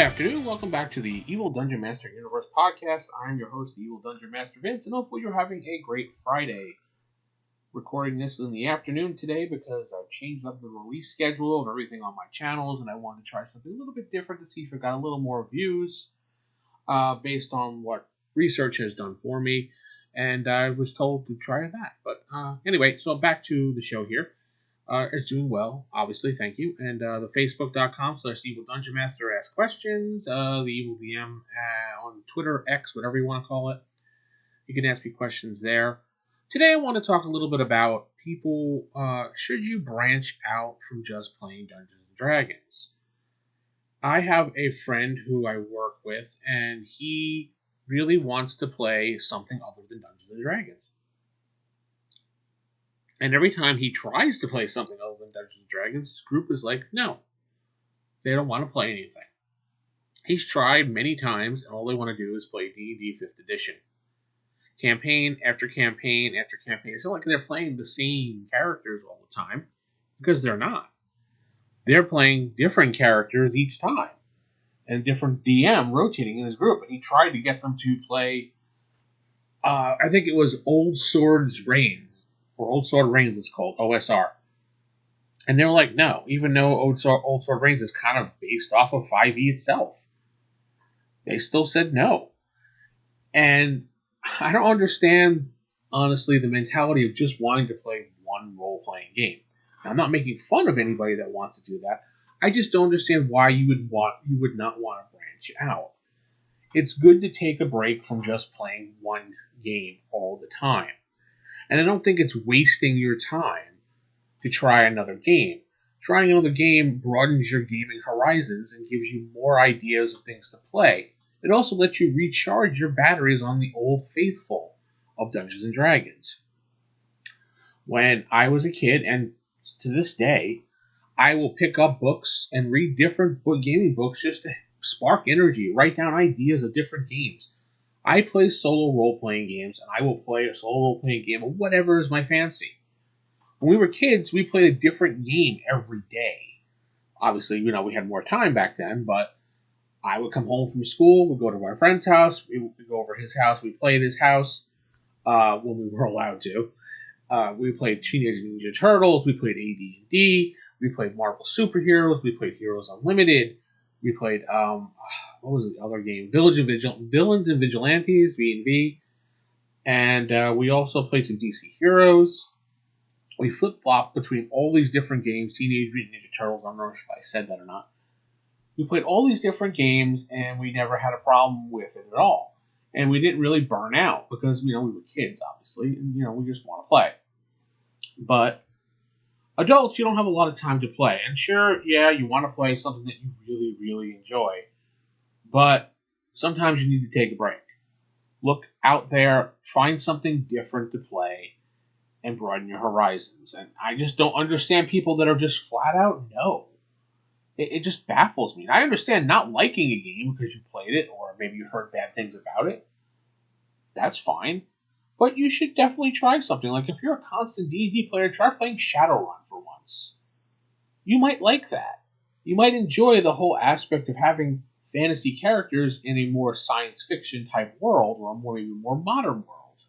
afternoon. Welcome back to the Evil Dungeon Master Universe podcast. I'm your host, the Evil Dungeon Master Vince, and hopefully you're having a great Friday. Recording this in the afternoon today because I've changed up the release schedule of everything on my channels, and I wanted to try something a little bit different to see if it got a little more views based on what research has done for me. And I was told to try that. But anyway, so back to the show here. It's doing well, obviously, thank you. And the Facebook.com/Evil Dungeon Master asks questions. The Evil DM on Twitter, X, whatever you want to call it. You can ask me questions there. Today I want to talk a little bit about people, should you branch out from just playing Dungeons & Dragons? I have a friend who I work with, and he really wants to play something other than Dungeons & Dragons. And every time he tries to play something other than Dungeons & Dragons, his group is like, no, they don't want to play anything. He's tried many times, and all they want to do is play D&D 5th edition. Campaign after campaign after campaign. It's not like they're playing the same characters all the time, because they're not. They're playing different characters each time, and different DM rotating in his group. And he tried to get them to play, I think it was Old Swords Reign. Or Old Sword Reigns, it's called, OSR. And they were like, no, even though Old Sword Reigns is kind of based off of 5e itself. They still said no. And I don't understand, honestly, the mentality of just wanting to play one role-playing game. Now, I'm not making fun of anybody that wants to do that. I just don't understand why you would not want to branch out. It's good to take a break from just playing one game all the time. And I don't think it's wasting your time to try another game. Trying another game broadens your gaming horizons and gives you more ideas of things to play. It also lets you recharge your batteries on the old faithful of Dungeons & Dragons. When I was a kid, and to this day, I will pick up books and read different gaming books just to spark energy, write down ideas of different games. I play solo role-playing games, and I will play a solo role-playing game of whatever is my fancy. When we were kids, we played a different game every day. Obviously, we had more time back then, but I would come home from school, we'd go to our friend's house, we'd go over to his house, we'd play at his house when we were allowed to. We played Teenage Mutant Ninja Turtles, we played AD&D, we played Marvel Superheroes, we played Heroes Unlimited, we played, what was the other game? Villains and Vigilantes, V&V. And we also played some DC Heroes. We flip-flopped between all these different games. Teenage Mutant Ninja Turtles, I don't know if I said that or not. We played all these different games, and we never had a problem with it at all. And we didn't really burn out, because, we were kids, obviously, and, we just want to play. But adults, you don't have a lot of time to play. And sure, yeah, you want to play something that you really, really enjoy. But sometimes you need to take a break. Look out there, find something different to play, and broaden your horizons. And I just don't understand people that are just flat out no. It just baffles me. And I understand not liking a game because you played it, or maybe you heard bad things about it. That's fine. But you should definitely try something. Like, if you're a constant D&D player, try playing Shadowrun for once. You might like that. You might enjoy the whole aspect of having fantasy characters in a more science fiction type world, or maybe more modern world.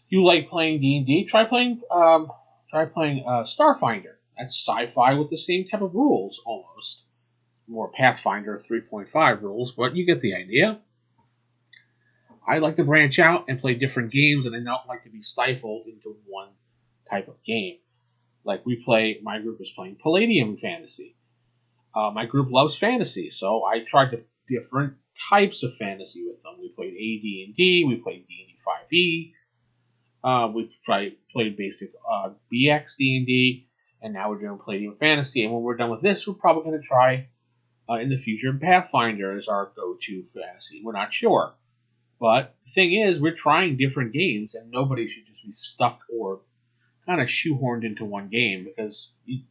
You like playing D&D? Try playing Starfinder. That's sci-fi with the same type of rules, almost. More Pathfinder 3.5 rules, but you get the idea. I like to branch out and play different games, and I don't like to be stifled into one type of game. Like my group is playing Palladium Fantasy. My group loves fantasy, so I tried different types of fantasy with them. We played AD&D, we played D&D 5e, we played basic BX D&D, and now we're doing Palladium Fantasy. And when we're done with this, we're probably going to try in the future Pathfinder as our go-to fantasy. We're not sure. But the thing is, we're trying different games, and nobody should just be stuck or kind of shoehorned into one game, because you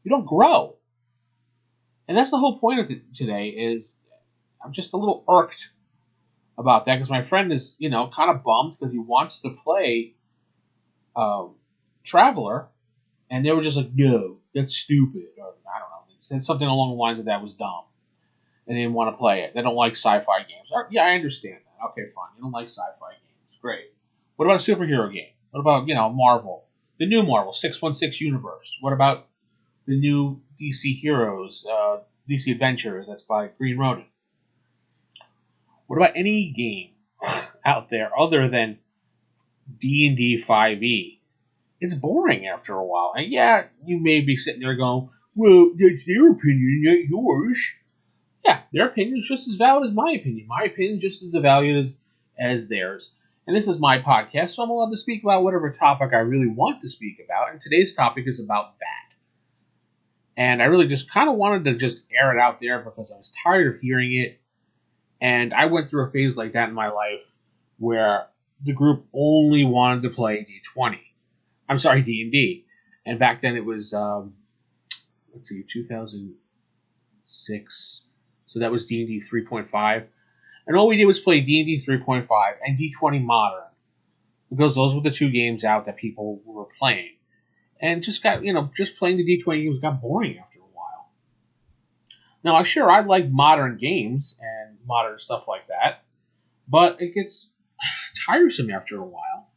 don't grow. And that's the whole point of it today. Is I'm just a little irked about that, because my friend is, kind of bummed because he wants to play Traveler, and they were just like, no, that's stupid, or I don't know, said something along the lines of that was dumb, and they didn't want to play it. They don't like sci-fi games. Yeah, I understand that. Okay, fine. You don't like sci-fi games. Great. What about a superhero game? What about, Marvel? The new Marvel, 616 Universe. What about the new DC Heroes, DC Adventures, that's by Green Ronin? What about any game out there other than D&D 5e? It's boring after a while. And yeah, you may be sitting there going, well, that's their opinion, not yours. Yeah, their opinion is just as valid as my opinion. My opinion is just as valued as theirs. And this is my podcast, so I'm allowed to speak about whatever topic I really want to speak about. And today's topic is about that. And I really just kind of wanted to just air it out there because I was tired of hearing it. And I went through a phase like that in my life where the group only wanted to play D20. I'm sorry, D&D. And back then it was, 2006. So that was D&D 3.5. And all we did was play D&D 3.5 and D20 Modern. Because those were the two games out that people were playing. And just just playing the D20 games got boring after a while. Now, I like modern games and modern stuff like that. But it gets tiresome after a while.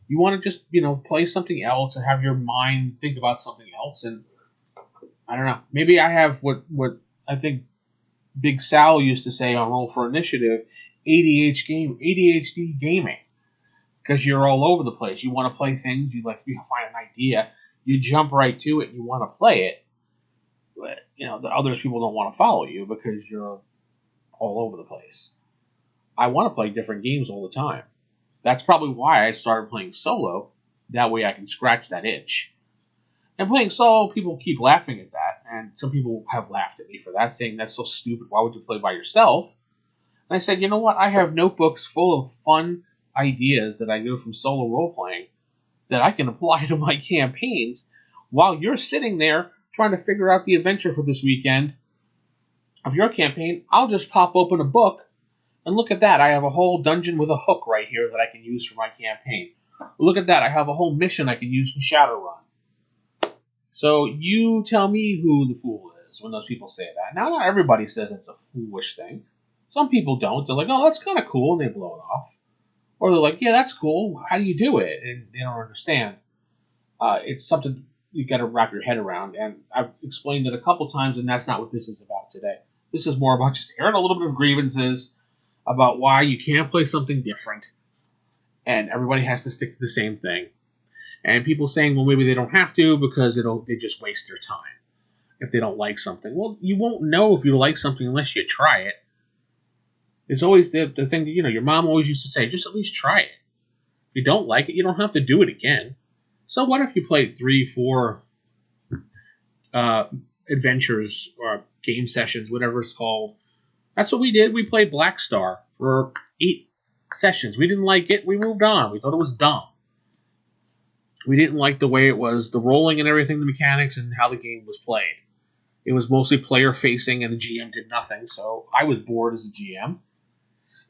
You want to just, play something else and have your mind think about something else. And I don't know. Maybe I have what I think Big Sal used to say on Roll for Initiative, ADHD gaming. Because you're all over the place. You want to play things, you find an idea, you jump right to it, and you want to play it. But, the other people don't want to follow you because you're all over the place. I want to play different games all the time. That's probably why I started playing solo. That way I can scratch that itch. And playing solo, people keep laughing at that. And some people have laughed at me for that, saying that's so stupid. Why would you play by yourself? And I said, you know what? I have notebooks full of fun ideas that I do from solo role-playing that I can apply to my campaigns while you're sitting there trying to figure out the adventure for this weekend of your campaign. I'll just pop open a book and look at that. I have a whole dungeon with a hook right here that I can use for my campaign. Look at that. I have a whole mission I can use in Shadowrun. So you tell me who the fool is when those people say that. Now, not everybody says it's a foolish thing. Some people don't. They're like, oh, that's kind of cool, and they blow it off. Or they're like, yeah, that's cool. How do you do it? And they don't understand. It's something you got to wrap your head around. And I've explained it a couple times, and that's not what this is about today. This is more about just airing a little bit of grievances about why you can't play something different, and everybody has to stick to the same thing. And people saying, well, maybe they don't have to because they just waste their time if they don't like something. Well, you won't know if you like something unless you try it. It's always the thing that, your mom always used to say, just at least try it. If you don't like it, you don't have to do it again. So what if you played 3-4 adventures or game sessions, whatever it's called? That's what we did. We played Black Star for 8 sessions. We didn't like it. We moved on. We thought it was dumb. We didn't like the way it was, the rolling and everything, the mechanics, and how the game was played. It was mostly player-facing, and the GM did nothing, so I was bored as a GM.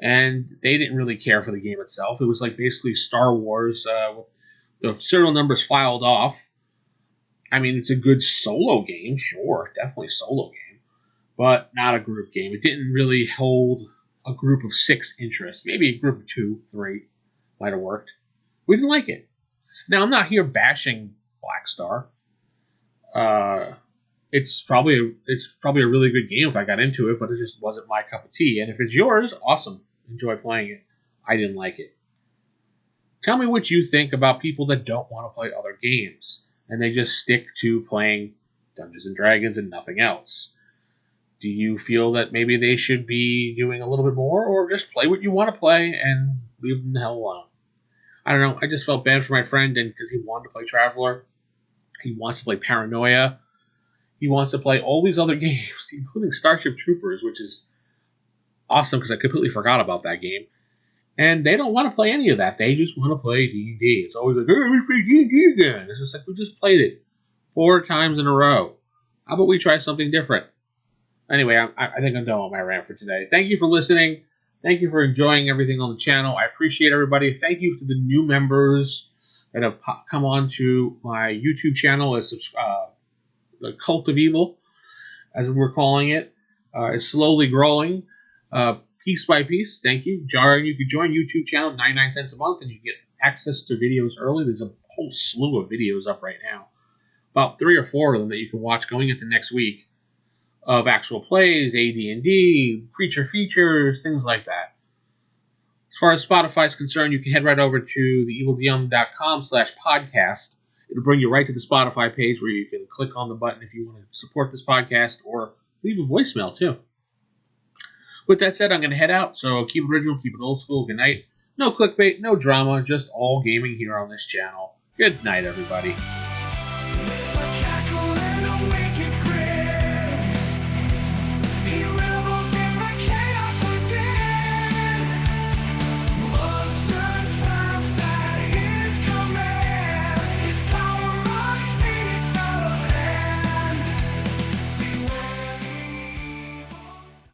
And they didn't really care for the game itself. It was like basically Star Wars, with the serial numbers filed off. I mean, it's a good solo game, sure, definitely solo game, but not a group game. It didn't really hold a group of 6 interest. Maybe a group of 2, 3 might have worked. We didn't like it. Now, I'm not here bashing Black Star. It's probably a really good game if I got into it, but it just wasn't my cup of tea. And if it's yours, awesome. Enjoy playing it. I didn't like it. Tell me what you think about people that don't want to play other games and they just stick to playing Dungeons and Dragons and nothing else. Do you feel that maybe they should be doing a little bit more, or just play what you want to play and leave them the hell alone? I don't know. I just felt bad for my friend, and because he wanted to play Traveler, he wants to play Paranoia, he wants to play all these other games, including Starship Troopers, which is awesome because I completely forgot about that game. And they don't want to play any of that. They just want to play D&D. It's always like, hey, let's play D&D again. It's just like, we just played it 4 times in a row. How about we try something different? Anyway, I think I'm done with my rant for today. Thank you for listening. Thank you for enjoying everything on the channel. I appreciate everybody. Thank you to the new members that have come on to my YouTube channel as the Cult of Evil. as we're calling it, is slowly growing, piece by piece. Thank you. You could join YouTube channel, 99 cents a month, and you get access to videos early. There's a whole slew of videos up right now, about 3 or 4 of them that you can watch going into next week, of actual plays, AD&D, creature features, things like that. As far as Spotify is concerned, you can head right over to theevildm.com/podcast. It'll bring you right to the Spotify page where you can click on the button if you want to support this podcast or leave a voicemail too. With that said, I'm going to head out, so keep it original, keep it old school. Good night. No clickbait, no drama, just all gaming here on this channel. Good night, everybody.